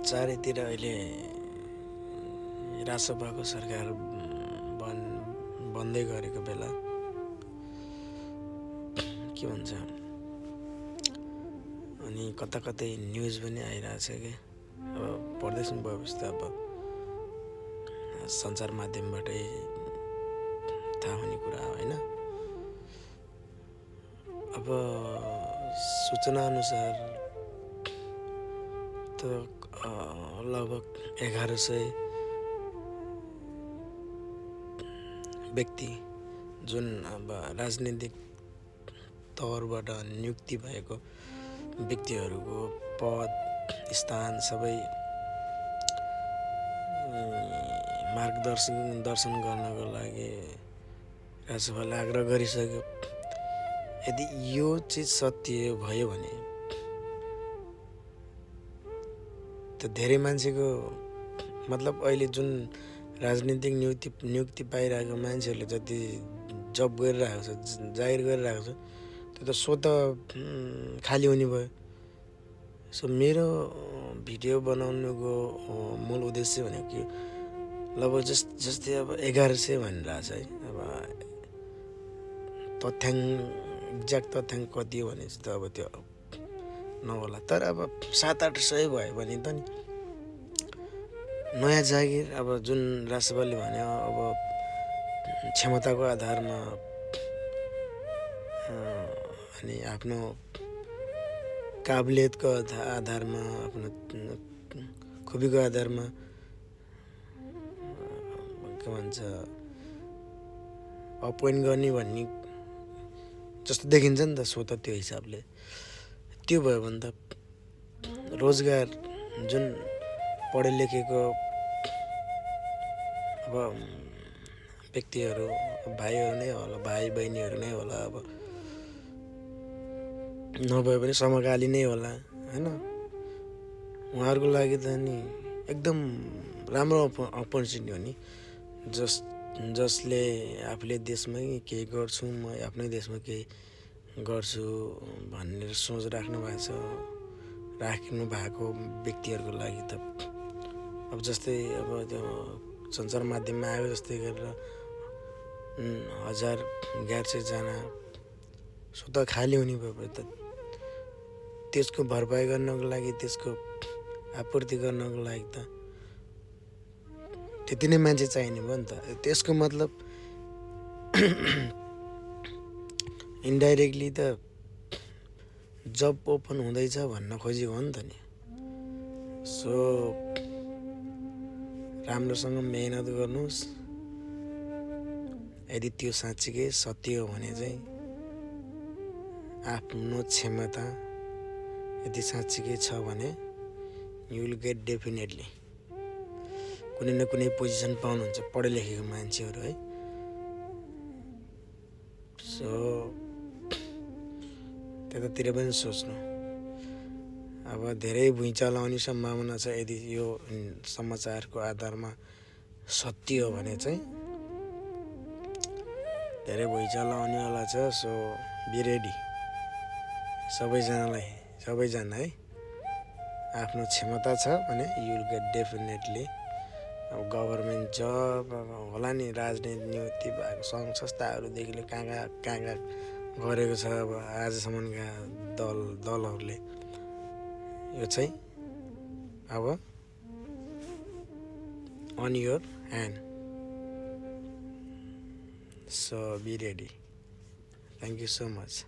चारैतिर अहिले रासपाको सरकार बन्दै गरेको बेला के भन्छ अनि कता कतै न्युज पनि आइरहेछ कि अब पढ्दैछु व्यवस्था अब सञ्चार माध्यमबाटै थाहा हुने कुरा हो होइन। अब सूचना अनुसार त लगभग 1100 व्यक्ति जुन अब राजनीतिक तौरबाट नियुक्ति भएको व्यक्तिहरूको पद स्थान सबै दर्शन गर्नको लागि राजसभाले आग्रह गरिसक्यो। यदि यो चिज सत्य भयो भने त धेरै मान्छेको मतलब अहिले जुन राजनीतिक नियुक्ति पाइरहेको मान्छेहरूले जति जब गरिरहेको छ जागिर गरिरहेको छ त्यो त स्वत खाली हुने भयो। सो मेरो भिडियो बनाउनुको मूल उद्देश्य भनेको कि लगभग जस्तै अब 1100 भनिरहेछ है। अब एक्ज्याक्ट तथ्याङ्क कति हो भने चाहिँ त अब त्यो नहोला, तर अब 700-800 भयो भने त नि नयाँ जागिर अब जुन राजसभाले भन्यो अब क्षमताको आधारमा अनि आफ्नो काबिलियतको आधारमा आफ्नो खुबीको आधारमा के भन्छ अपोइन्ट गर्ने भन्ने जस्तो देखिन्छ नि त। सो त त्यो हिसाबले त्यो भयो भने त रोजगार जुन पढे लेखेको अब व्यक्तिहरू भाइहरू नै होला, भाइ बहिनीहरू नै होला, अब नभए पनि समकालीन नै होला होइन। उहाँहरूको लागि त नि एकदम राम्रो अपर्च्युनिटी हो नि। जसले आफूले देशमै केही गर्छु, म आफ्नै देशमा केही गर्छु भनेर सोच राख्नु भएको व्यक्तिहरूको लागि त अब जस्तै अब त्यो सञ्चार माध्यममा आयो जस्तै गरेर 1100 जना स्वत खाली हुने भयो त त्यसको भरपाई गर्नको लागि, त्यसको आपूर्ति गर्नको लागि त त्यति नै मान्छे चाहिने भयो नि त। त्यसको मतलब इन्डाइरेक्टली त जब ओपन हुँदैछ भन्न खोजेको हो नि त नि। सो राम्रोसँग मेहनत गर्नुहोस्। यदि त्यो साँच्चीकै सत्य हो भने चाहिँ आफ्नो क्षमता यदि साँच्चीकै छ भने यु विल गेट डेफिनेटली कुनै न कुनै पोजिसन पाउनुहुन्छ पढे लेखेको मान्छेहरू है। सो त्यतातिर पनि सोच्नु। अब धेरै भुइँचालो आउने सम्भावना छ यदि यो समाचारको आधारमा सत्य हो भने चाहिँ धेरै भुइँचालो आउनेवाला छ। सो बी रेडी सबैजना है। आफ्नो क्षमता छ भने यु विल गेट डेफिनेटली अब गभर्मेन्ट जब अब होला नि। राजनीति नियुक्ति भएको सङ्घ संस्थाहरूदेखि कहाँ गरेको छ अब आजसम्मका दलहरूले यो चाहिँ अब on your hand. So be ready. Thank you so much.